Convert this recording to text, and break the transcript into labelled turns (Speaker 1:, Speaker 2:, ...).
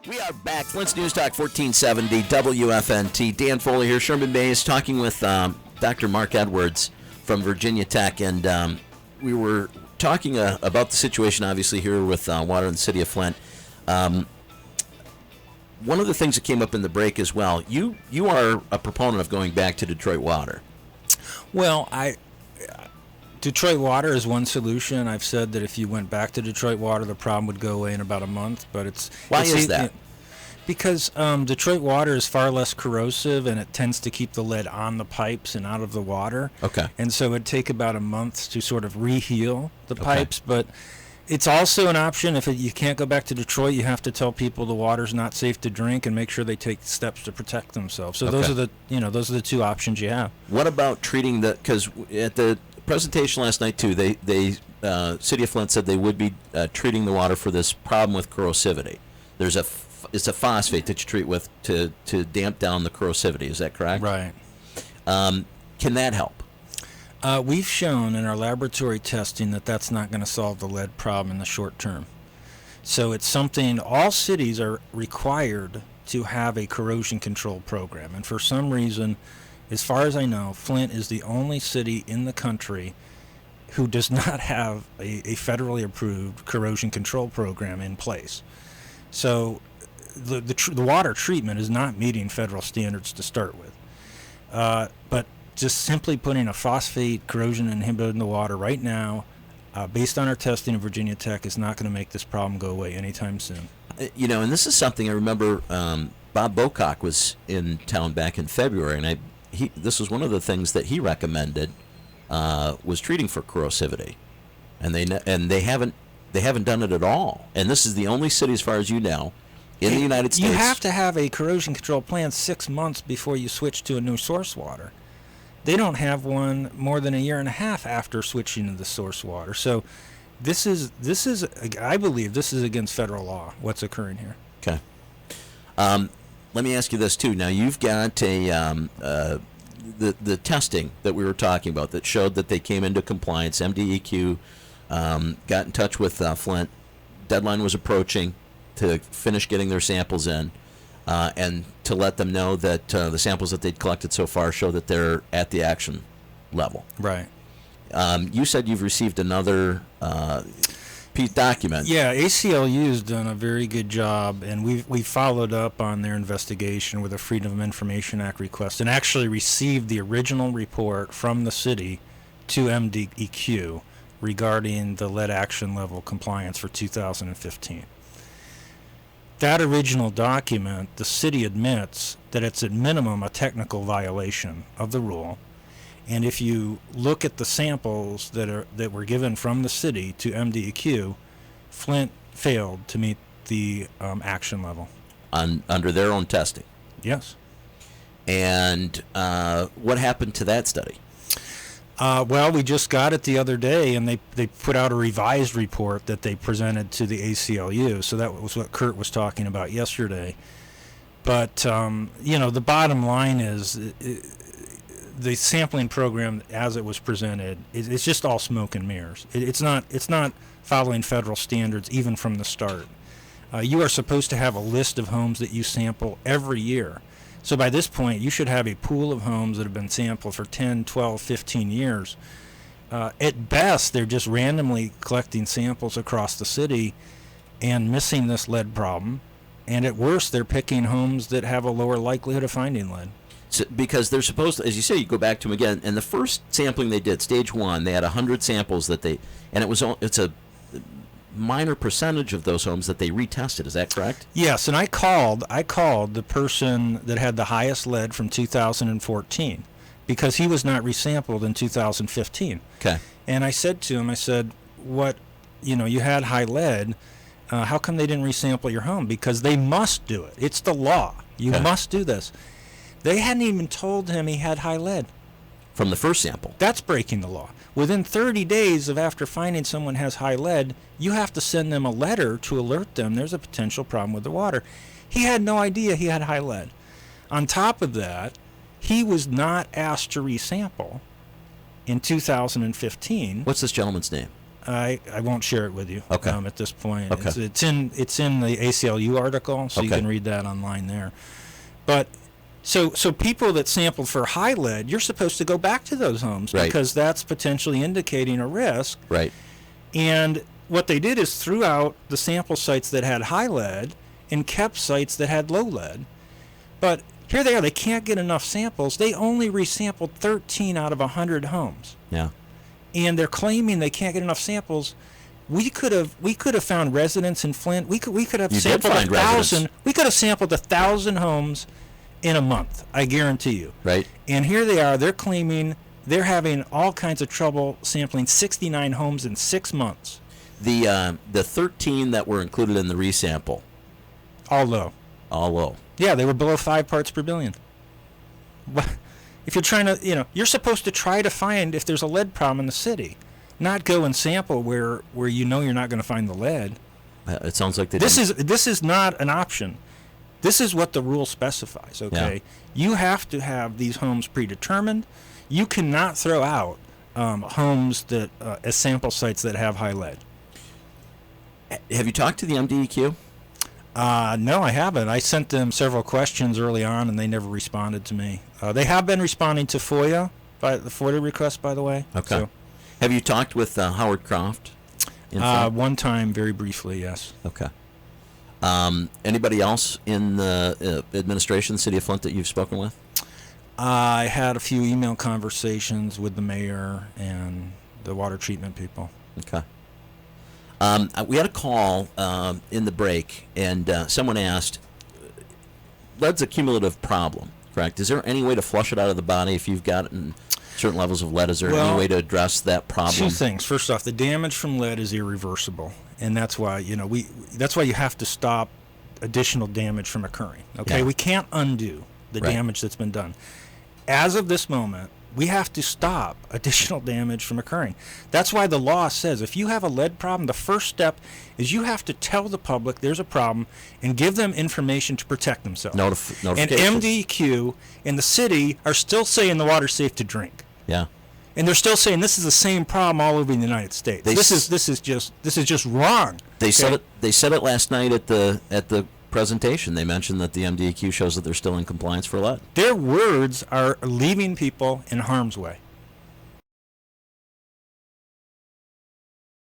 Speaker 1: We are back. Flint's News Talk 1470 WFNT. Dan Foley here. Sherman Bays talking with Dr. Marc Edwards from Virginia Tech. And we were talking about the situation, obviously, here with water in the city of Flint. One of the things that came up in the break as well, you are a proponent of going back to Detroit Water.
Speaker 2: Well, Detroit Water is one solution. I've said that if you went back to Detroit Water, the problem would go away in about a month. But
Speaker 1: why is that?
Speaker 2: Because Detroit Water is far less corrosive, and it tends to keep the lead on the pipes and out of the water.
Speaker 1: Okay.
Speaker 2: And so it'd take about a month to sort of reheal the pipes. But it's also an option. If you can't go back to Detroit, you have to tell people the water's not safe to drink and make sure they take steps to protect themselves. So those are the two options you have.
Speaker 1: What about treating because at the presentation last night too, they City of Flint said they would be treating the water for this problem with corrosivity. It's a phosphate that you treat with to damp down the corrosivity. Is that correct?
Speaker 2: Right.
Speaker 1: Can that help?
Speaker 2: We've shown in our laboratory testing that that's not going to solve the lead problem in the short term. So it's something all cities are required to have a corrosion control program. And for some reason, as far as I know, Flint is the only city in the country who does not have a federally approved corrosion control program in place. So the water treatment is not meeting federal standards to start with. But just simply putting a phosphate corrosion inhibitor in the water right now, based on our testing at Virginia Tech, is not going to make this problem go away anytime soon.
Speaker 1: And this is something I remember Bob Bocock was in town back in February, and this was one of the things that he recommended was treating for corrosivity, and they haven't done it at all. And this is the only city, as far as you know, in the United States.
Speaker 2: You have to have a corrosion control plan 6 months before you switch to a new source water. They don't have one more than a year and a half after switching to the source water. So this is I believe this is against federal law, what's occurring here.
Speaker 1: Okay. Let me ask you this too. Now you've got the testing that we were talking about that showed that they came into compliance. MDEQ got in touch with Flint. Deadline was approaching to finish getting their samples in, and to let them know that the samples that they'd collected so far show that they're at the action level.
Speaker 2: Right.
Speaker 1: You said you've received another document.
Speaker 2: Yeah, ACLU's done a very good job, and we've followed up on their investigation with a Freedom of Information Act request, and actually received the original report from the city to MDEQ regarding the lead action level compliance for 2015. That original document, the city admits that it's at minimum a technical violation of the rule. And if you look at the samples that were given from the city to MDEQ, Flint failed to meet the action level.
Speaker 1: Under their own testing?
Speaker 2: Yes.
Speaker 1: And what happened to that study?
Speaker 2: Well, we just got it the other day, and they put out a revised report that they presented to the ACLU. So that was what Kurt was talking about yesterday. But, the bottom line is the sampling program as it was presented, it's just all smoke and mirrors. It's not following federal standards even from the start. You are supposed to have a list of homes that you sample every year. So by this point, you should have a pool of homes that have been sampled for 10, 12, 15 years. At best, they're just randomly collecting samples across the city and missing this lead problem. And at worst, they're picking homes that have a lower likelihood of finding lead.
Speaker 1: So, because they're supposed to, as you say, you go back to them again. And the first sampling they did, stage 1, they had 100 samples and it's a minor percentage of those homes that they retested. Is that correct?
Speaker 2: Yes, and I called the person that had the highest lead from 2014 because he was not resampled in 2015.
Speaker 1: Okay.
Speaker 2: And I said to him, you had high lead. How come they didn't resample your home? Because they must do it. It's the law. You must do this. They hadn't even told him he had high lead.
Speaker 1: From the first sample.
Speaker 2: That's breaking the law. Within 30 days of after finding someone has high lead, you have to send them a letter to alert them there's a potential problem with the water. He had no idea he had high lead. On top of that, he was not asked to resample in 2015.
Speaker 1: What's this gentleman's name?
Speaker 2: I won't share it with you.
Speaker 1: Okay.
Speaker 2: At this point.
Speaker 1: Okay.
Speaker 2: It's in the ACLU article, so you
Speaker 1: Okay.
Speaker 2: can read that online there. But so people that sampled for high lead, you're supposed to go back to those homes
Speaker 1: Right.
Speaker 2: because that's potentially indicating a risk.
Speaker 1: Right.
Speaker 2: And what they did is threw out the sample sites that had high lead and kept sites that had low lead. But here they are. They can't get enough samples. They only resampled 13 out of 100 homes.
Speaker 1: Yeah.
Speaker 2: And they're claiming they can't get enough samples. We could have found residents in Flint. We could have
Speaker 1: You did
Speaker 2: sampled
Speaker 1: find
Speaker 2: 1,000.
Speaker 1: residents.
Speaker 2: We could have sampled 1,000 homes in a month. I guarantee you.
Speaker 1: Right.
Speaker 2: And here they are. They're claiming they're having all kinds of trouble sampling 69 homes in 6 months.
Speaker 1: The 13 that were included in the resample,
Speaker 2: All low.
Speaker 1: all low.
Speaker 2: Yeah, they were below 5 parts per billion. If you're trying to, you're supposed to try to find if there's a lead problem in the city, not go and sample where you know you're not going to find the lead.
Speaker 1: It sounds like they
Speaker 2: This
Speaker 1: didn't-
Speaker 2: is not an option. This is what the rule specifies, okay?
Speaker 1: Yeah.
Speaker 2: You have to have these homes predetermined. You cannot throw out homes that as sample sites that have high lead.
Speaker 1: Have you talked to the MDEQ?
Speaker 2: No, I haven't. I sent them several questions early on, and they never responded to me. They have been responding to FOIA, the FOIA request, by the way.
Speaker 1: Okay.
Speaker 2: So,
Speaker 1: Have you talked with Howard Croft? in Flint?
Speaker 2: one time, very briefly, yes.
Speaker 1: Okay. Anybody else in the administration, City of Flint, that you've spoken with?
Speaker 2: I had a few email conversations with the mayor and the water treatment people.
Speaker 1: Okay. We had a call in the break, and someone asked, lead's a cumulative problem, correct? Is there any way to flush it out of the body if you've gotten certain levels of lead? Is there any way to address that problem?
Speaker 2: Two things. First off, the damage from lead is irreversible, and that's why that's why you have to stop additional damage from occurring. Okay,
Speaker 1: Yeah.
Speaker 2: we can't undo the
Speaker 1: Right.
Speaker 2: damage that's been done. As of this moment, we have to stop additional damage from occurring. That's why the law says if you have a lead problem, the first step is you have to tell the public there's a problem and give them information to protect themselves. And
Speaker 1: Notification.
Speaker 2: MDQ and the city are still saying the water's safe to drink.
Speaker 1: Yeah.
Speaker 2: And they're still saying this is the same problem all over the United States. This is just wrong.
Speaker 1: They said
Speaker 2: okay?
Speaker 1: it. They said it last night at the presentation. They mentioned that the MDEQ shows that they're still in compliance for lead.
Speaker 2: Their words are leaving people in harm's way.